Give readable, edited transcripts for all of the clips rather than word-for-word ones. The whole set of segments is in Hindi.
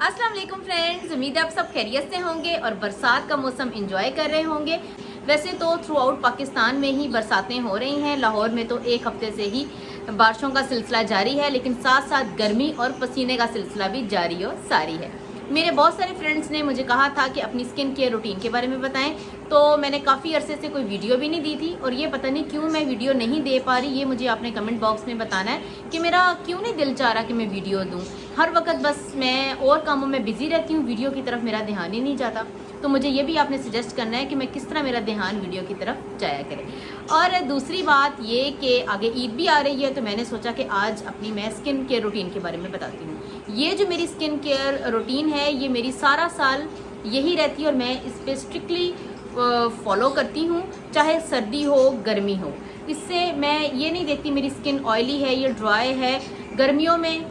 अस्सलाम वालेकुम फ्रेंड्स, उम्मीद है आप सब खैरियत से होंगे और बरसात का मौसम एंजॉय कर रहे होंगे। वैसे तो थ्रू आउट पाकिस्तान में ही बरसातें हो रही हैं। लाहौर में तो एक हफ्ते से ही बारिशों का सिलसिला जारी है, लेकिन साथ साथ गर्मी और पसीने का सिलसिला भी जारी और सारी है। मेरे बहुत सारे फ्रेंड्स ने मुझे कहा था कि अपनी स्किन केयर रूटीन के बारे में बताएं, तो मैंने काफ़ी अरसे से कोई वीडियो भी नहीं दी थी और ये पता नहीं क्यों मैं वीडियो नहीं दे पा रही। ये मुझे आपने कमेंट बॉक्स में बताना है कि मेरा क्यों नहीं दिल चाह रहा कि मैं वीडियो दूं। हर वक्त बस मैं और कामों में बिजी रहती हूँ, वीडियो की तरफ मेरा ध्यान ही नहीं जाता। तो मुझे ये भी आपने सजेस्ट करना है कि मैं किस तरह मेरा ध्यान वीडियो की तरफ जाया करे। और दूसरी बात ये कि आगे ईद भी आ रही है, तो मैंने सोचा कि आज अपनी मैं स्किन केयर रूटीन के बारे में बताती हूँ। ये जो मेरी स्किन केयर रूटीन है ये मेरी सारा साल यही रहती है और मैं इस पर स्ट्रिक्टली फॉलो करती हूँ, चाहे सर्दी हो गर्मी हो। इससे मैं ये नहीं देखती मेरी स्किन ऑयली है या ड्राई है। गर्मियों में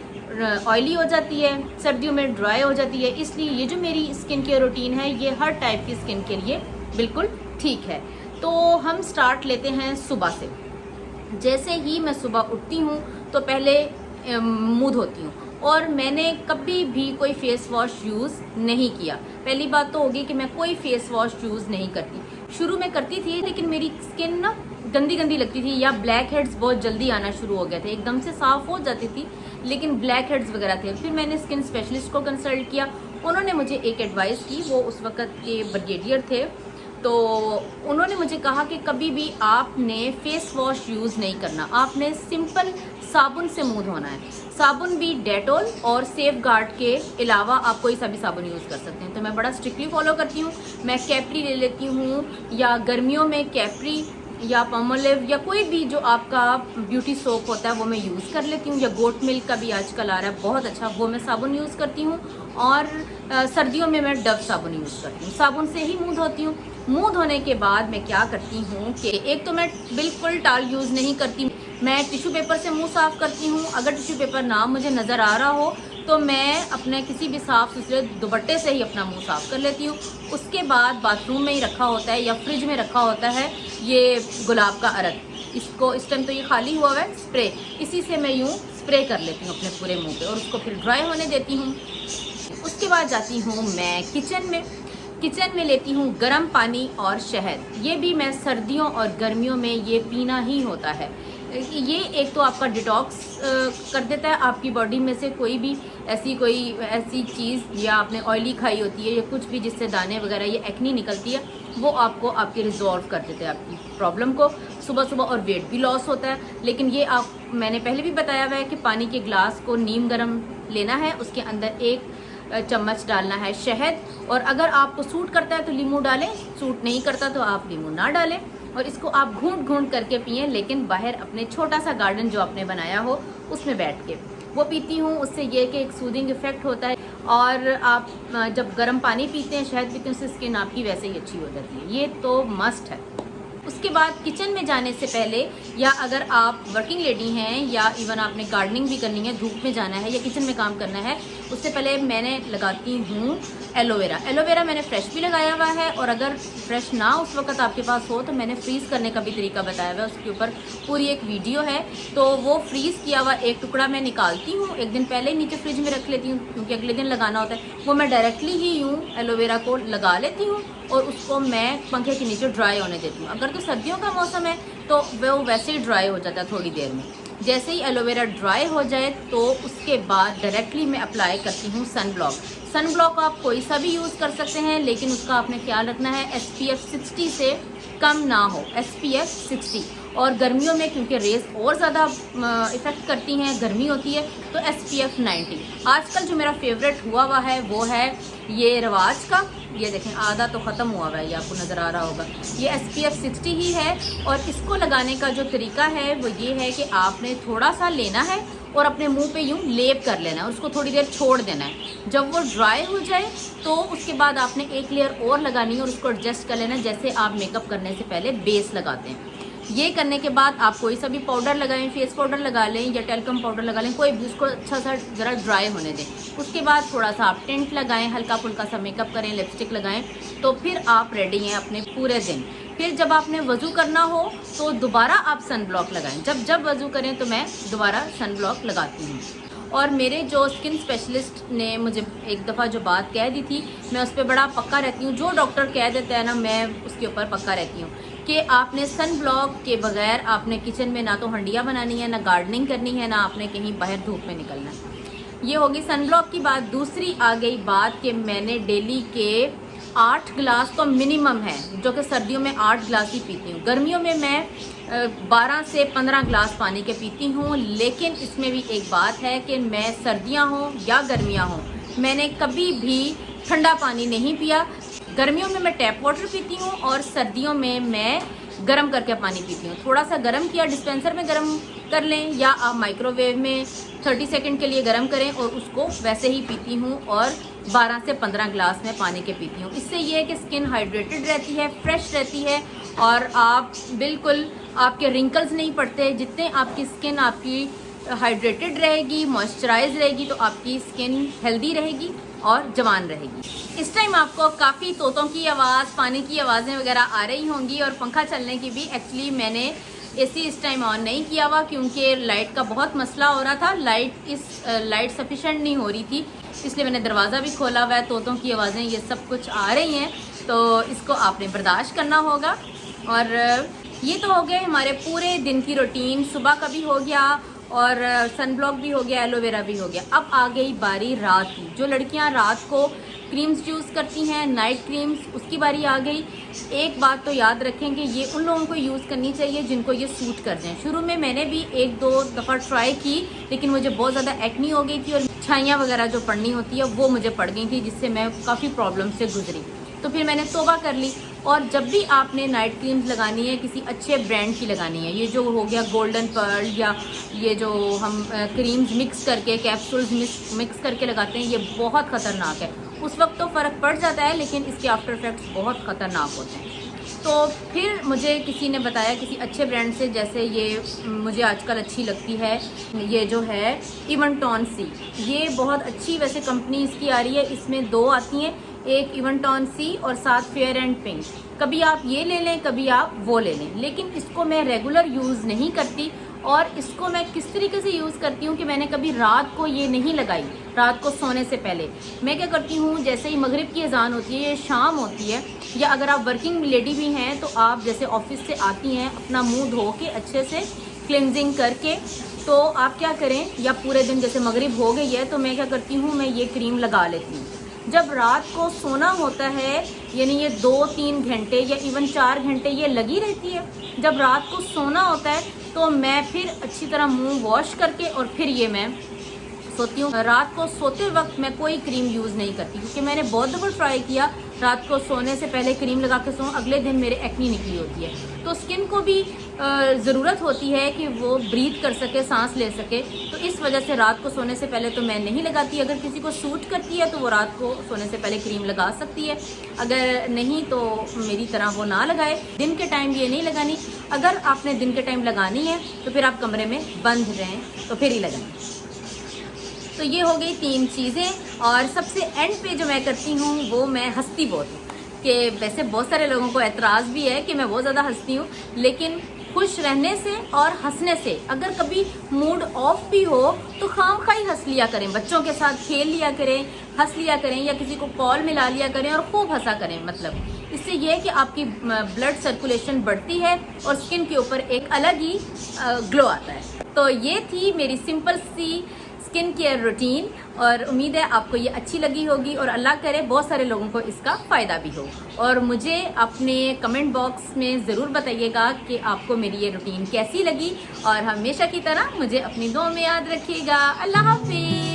ऑयली हो जाती है, सर्दियों में ड्राई हो जाती है। इसलिए ये जो मेरी स्किन केयर रूटीन है ये हर टाइप की स्किन के लिए बिल्कुल ठीक है। तो हम स्टार्ट लेते हैं सुबह से। जैसे ही मैं सुबह उठती हूँ तो पहले मुंह धोती हूँ और मैंने कभी भी कोई फेस वॉश यूज़ नहीं किया। पहली बात तो होगी कि मैं कोई फेस वॉश यूज़ नहीं करती। शुरू में करती थी लेकिन मेरी स्किन ना गंदी गंदी लगती थी या ब्लैक हेड्स बहुत जल्दी आना शुरू हो गए थे। एकदम से साफ़ हो जाती थी लेकिन ब्लैक हेड्स वगैरह थे। फिर मैंने स्किन स्पेशलिस्ट को कंसल्ट किया, उन्होंने मुझे एक एडवाइस की। वो उस वक्त के ब्रिगेडियर थे, तो उन्होंने मुझे कहा कि कभी भी आपने फेस वॉश यूज़ नहीं करना, आपने सिंपल साबुन से मुंह धोना है। साबुन भी डेटॉल और सेफ गार्ड के अलावा आप कोई सा भी साबुन यूज़ कर सकते हैं। तो मैं बड़ा स्ट्रिक्टली फॉलो करती हूँ। मैं कैप्री ले लेती हूँ या गर्मियों में कैप्री या पामोलिव या कोई भी जो आपका ब्यूटी सोप होता है वो मैं यूज़ कर लेती हूँ। या गोट मिल्क का भी आजकल आ रहा है बहुत अच्छा, वो मैं साबुन यूज़ करती हूँ। और सर्दियों में मैं डव साबुन यूज़ करती हूँ। साबुन से ही मुंह धोती हूँ। मुंह धोने के बाद मैं क्या करती हूँ कि एक तो मैं बिल्कुल टाल यूज़ नहीं करती, मैं टिश्यू पेपर से मुंह साफ़ करती हूँ। अगर टिश्यू पेपर ना मुझे नज़र आ रहा हो तो मैं अपने किसी भी साफ़ सुथरे दुपट्टे से ही अपना मुंह साफ़ कर लेती हूँ। उसके बाद बाथरूम में ही रखा होता है या फ्रिज में रखा होता है ये गुलाब का अरक, इसको इस टाइम तो ये खाली हुआ है स्प्रे, इसी से मैं यूँ स्प्रे कर लेती हूँ अपने पूरे मुँह पे और उसको फिर ड्राई होने देती हूँ। उसके बाद जाती हूँ मैं किचन में। किचन में लेती हूँ गर्म पानी और शहद। ये भी मैं सर्दियों और गर्मियों में ये पीना ही होता है। ये एक तो आपका डिटॉक्स कर देता है, आपकी बॉडी में से कोई भी ऐसी चीज़ या आपने ऑयली खाई होती है या कुछ भी जिससे दाने वगैरह या एक्नी निकलती है वो आपको आपके रिजॉल्व कर देते हैं आपकी प्रॉब्लम को सुबह सुबह। और वेट भी लॉस होता है। लेकिन ये मैंने पहले भी बताया हुआ है कि पानी के ग्लास को नीम गर्म लेना है, उसके अंदर 1 चम्मच डालना है शहद। और अगर आपको सूट करता है तो नींबू डालें, सूट नहीं करता तो आप नींबू ना डालें। और इसको आप घूंट घूंट करके पिएं, लेकिन बाहर अपने छोटा सा गार्डन जो आपने बनाया हो उसमें बैठ के वो पीती हूँ। उससे ये कि एक सूदिंग इफेक्ट होता है और आप जब गर्म पानी पीते हैं, शहद पीते हैं, उससे स्किन आपकी वैसे ही अच्छी हो जाती है। ये तो मस्ट है। उसके बाद किचन में जाने से पहले, या अगर आप वर्किंग लेडी हैं या इवन आपने गार्डनिंग भी करनी है, धूप में जाना है या किचन में काम करना है, उससे पहले मैंने लगाती हूँ एलोवेरा। एलोवेरा मैंने फ्रेश भी लगाया हुआ है और अगर फ्रेश ना उस वक्त आपके पास हो तो मैंने फ्रीज़ करने का भी तरीका बताया हुआ है, उसके ऊपर पूरी एक वीडियो है। तो वो फ्रीज़ किया हुआ एक टुकड़ा मैं निकालती हूँ, एक दिन पहले ही नीचे फ्रिज में रख लेती हूँ क्योंकि अगले दिन लगाना होता है। वो मैं डायरेक्टली ही यूँ एलोवेरा को लगा लेती हूँ और उसको मैं पंखे के नीचे ड्राई होने देती हूँ। अगर तो सर्दियों का मौसम है तो वो वैसे ही ड्राई हो जाता है थोड़ी देर में। जैसे ही एलोवेरा ड्राई हो जाए तो उसके बाद डायरेक्टली मैं अप्लाई करती हूँ सन ब्लॉक। सन ब्लॉक आप कोई सा भी यूज़ कर सकते हैं, लेकिन उसका आपने ख्याल रखना है SPF 60 से कम ना हो, SPF 60। और गर्मियों में क्योंकि रेस और ज़्यादा इफ़ेक्ट करती हैं, गर्मी होती है, तो SPF 90। आजकल जो मेरा फेवरेट हुआ है वो है ये रवाज का। ये देखें आधा तो ख़त्म हुआ है, ये आपको नज़र आ रहा होगा। ये SPF 60 ही है और इसको लगाने का जो तरीका है वो ये है कि आपने थोड़ा सा लेना है और अपने मुंह पे यूँ लेप कर लेना है, उसको थोड़ी देर छोड़ देना है। जब वो ड्राई हो जाए तो उसके बाद आपने एक लेयर और लगानी है और उसको एडजस्ट कर लेना है जैसे आप मेकअप करने से पहले बेस लगाते हैं। ये करने के बाद आप कोई सा भी पाउडर लगाएं, फेस पाउडर लगा लें या टेल्कम पाउडर लगा लें, कोई भी, उसको अच्छा सा ज़रा ड्राई होने दें। उसके बाद थोड़ा सा आप टिंट लगाएं, हल्का फुल्का सा मेकअप करें, लिपस्टिक लगाएं, तो फिर आप रेडी हैं अपने पूरे दिन। फिर जब आपने वज़ू करना हो तो दोबारा आप सन ब्लॉक लगाएं। जब वज़ू करें तो मैं दोबारा सन ब्लॉक लगाती हूँ। और मेरे जो स्किन स्पेशलिस्ट ने मुझे एक दफ़ा जो बात कह दी थी, मैं उस पर बड़ा पक्का रहती हूँ। जो डॉक्टर कह देता है ना, मैं उसके ऊपर पक्का रहती हूँ कि आपने सन ब्लॉक के बगैर आपने किचन में ना तो हंडियाँ बनानी है, ना गार्डनिंग करनी है, ना आपने कहीं बाहर धूप में निकलना है। ये होगी सन ब्लॉक की बात। दूसरी आ गई बात कि मैंने डेली के 8 गिलास तो मिनिमम है, जो कि सर्दियों में 8 गिलास ही पीती हूँ। गर्मियों में मैं 12 से 15 गिलास पानी के पीती हूँ। लेकिन इसमें भी एक बात है कि मैं सर्दियाँ हों या गर्मियाँ हों, मैंने कभी भी ठंडा पानी नहीं पिया। गर्मियों में मैं टैप वाटर पीती हूँ और सर्दियों में मैं गर्म करके पानी पीती हूँ। थोड़ा सा गर्म किया, डिस्पेंसर में गर्म कर लें या आप माइक्रोवेव में 30 सेकंड के लिए गर्म करें और उसको वैसे ही पीती हूँ और 12 से 15 गिलास में पानी के पीती हूँ। इससे ये है कि स्किन हाइड्रेटेड रहती है, फ्रेश रहती है और आप बिल्कुल, आपके रिंकल्स नहीं पड़ते। जितने आपकी स्किन आपकी हाइड्रेटेड रहेगी, मॉइस्चराइज रहेगी, तो आपकी स्किन हेल्दी रहेगी और जवान रहेगी। इस टाइम आपको काफ़ी तोतों की आवाज़, पानी की आवाज़ें वगैरह आ रही होंगी और पंखा चलने की भी। एक्चुअली मैंने एसी इस टाइम ऑन नहीं किया हुआ क्योंकि लाइट का बहुत मसला हो रहा था। लाइट सफिशेंट नहीं हो रही थी, इसलिए मैंने दरवाज़ा भी खोला हुआ है। तोतों की आवाज़ें ये सब कुछ आ रही हैं, तो इसको आपने बर्दाश्त करना होगा। और ये तो हो गए हमारे पूरे दिन की रूटीन। सुबह का भी हो गया और सन ब्लॉक भी हो गया, एलोवेरा भी हो गया। अब आ गई बारी रात की। जो लड़कियां रात को क्रीम्स यूज़ करती हैं, नाइट क्रीम्स, उसकी बारी आ गई। एक बात तो याद रखें कि ये उन लोगों को यूज़ करनी चाहिए जिनको ये सूट कर जाए। शुरू में मैंने भी 1-2 दफ़ा ट्राई की, लेकिन मुझे बहुत ज़्यादा एक्नी हो गई थी और छाइयाँ वगैरह जो पड़नी होती है वो मुझे पड़ गई थी, जिससे मैं काफ़ी प्रॉब्लम से गुजरी। तो फिर मैंने तौबा कर ली। और जब भी आपने नाइट क्रीम्स लगानी है, किसी अच्छे ब्रांड की लगानी है। ये जो हो गया गोल्डन पर्ल या ये जो हम क्रीम्स मिक्स करके, कैप्सूल्स मिक्स करके लगाते हैं, ये बहुत ख़तरनाक है। उस वक्त तो फ़र्क पड़ जाता है, लेकिन इसके आफ्टर इफेक्ट्स बहुत ख़तरनाक होते हैं। तो फिर मुझे किसी ने बताया किसी अच्छे ब्रांड से, जैसे ये मुझे आजकल अच्छी लगती है, ये जो है इवनटॉन सी, ये बहुत अच्छी वैसे कंपनी इसकी आ रही है। इसमें 2 आती हैं, एक इवनटॉन सी और साथ फेयर एंड पिंक। कभी आप ये ले लें, कभी आप वो ले लें, लेकिन इसको मैं रेगुलर यूज़ नहीं करती। और इसको मैं किस तरीके से यूज़ करती हूँ कि मैंने कभी रात को ये नहीं लगाई। रात को सोने से पहले मैं क्या करती हूँ, जैसे ही मगरिब की अजान होती है, ये शाम होती है, या अगर आप वर्किंग लेडी भी हैं तो आप जैसे ऑफिस से आती हैं, अपना मुंह धो के अच्छे से क्लिनजिंग करके, तो आप क्या करें, या पूरे दिन जैसे मगरिब हो गई है तो मैं क्या करती हूँ, मैं ये क्रीम लगा लेती हूँ। जब रात को सोना होता है, यानी ये 2-3 घंटे या इवन 4 घंटे ये लगी रहती है। जब रात को सोना होता है तो मैं फिर अच्छी तरह मुंह वॉश करके और फिर ये मैं सोती हूँ। रात को सोते वक्त मैं कोई क्रीम यूज़ नहीं करती, क्योंकि मैंने बहुत दफ़ा ट्राई किया रात को सोने से पहले क्रीम लगा के सोऊं, अगले दिन मेरे एक्नी निकली होती है। तो स्किन को भी ज़रूरत होती है कि वो ब्रीथ कर सके, सांस ले सके। तो इस वजह से रात को सोने से पहले तो मैं नहीं लगाती। अगर किसी को सूट करती है तो वो रात को सोने से पहले क्रीम लगा सकती है, अगर नहीं तो मेरी तरह वो ना लगाए। दिन के टाइम ये नहीं लगानी। अगर आपने दिन के टाइम लगानी है तो फिर आप कमरे में बंद रहें तो फिर ही लगाएं। तो ये हो गई 3 चीज़ें। और सबसे एंड पे जो मैं करती हूँ वो मैं हंसती बहुत हूँ, कि वैसे बहुत सारे लोगों को एतराज़ भी है कि मैं बहुत ज़्यादा हंसती हूँ, लेकिन खुश रहने से और हंसने से, अगर कभी मूड ऑफ भी हो तो खामखाई हंस लिया करें, बच्चों के साथ खेल लिया करें, हंस लिया करें, या किसी को कॉल मिला लिया करें और खूब हंसा करें। मतलब इससे ये है कि आपकी ब्लड सर्कुलेशन बढ़ती है और स्किन के ऊपर एक अलग ही ग्लो आता है। तो ये थी मेरी सिंपल सी स्किन केयर रूटीन, और उम्मीद है आपको ये अच्छी लगी होगी और अल्लाह करे बहुत सारे लोगों को इसका फ़ायदा भी हो। और मुझे अपने कमेंट बॉक्स में ज़रूर बताइएगा कि आपको मेरी ये रूटीन कैसी लगी, और हमेशा की तरह मुझे अपनी दुआ में याद रखिएगा। अल्लाह हाफिज़।